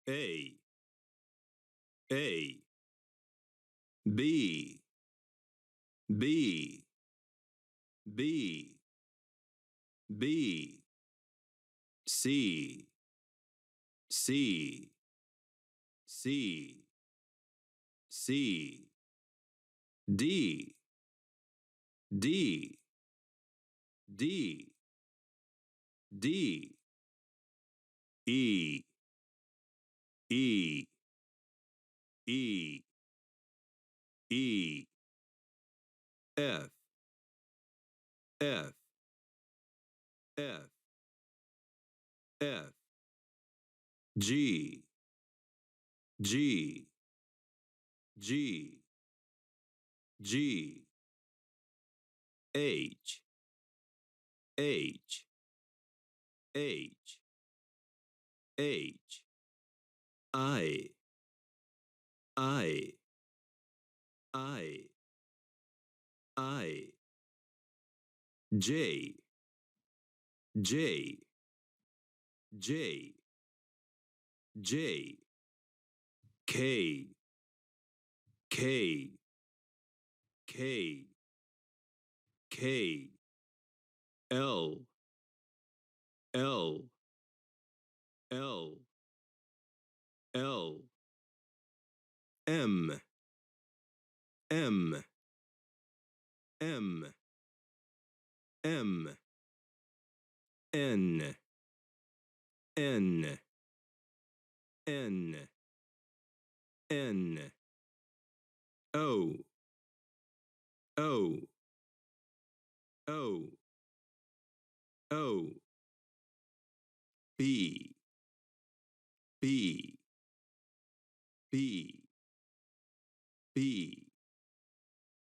A B B B B C C C C D D D D E E E E F F F F G G G G H H H H I I I I J J J J K K K K L L L L M M M M N N N N O O O O B B B B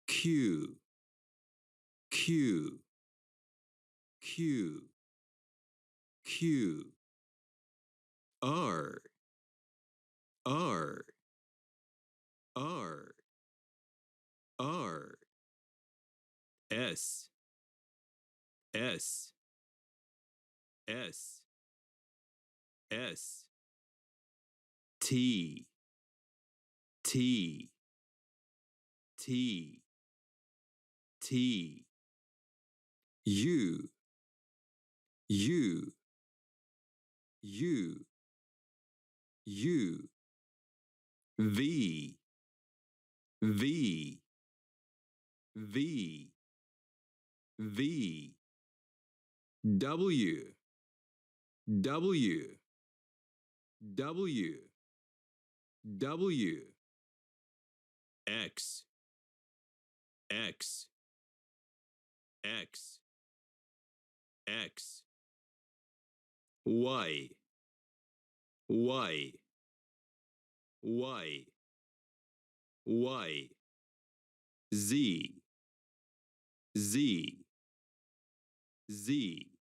Q Q Q Q R R R R S S S S T T T T U U U U V V V V W W W W X X X X Y Y Y Y Z Z Z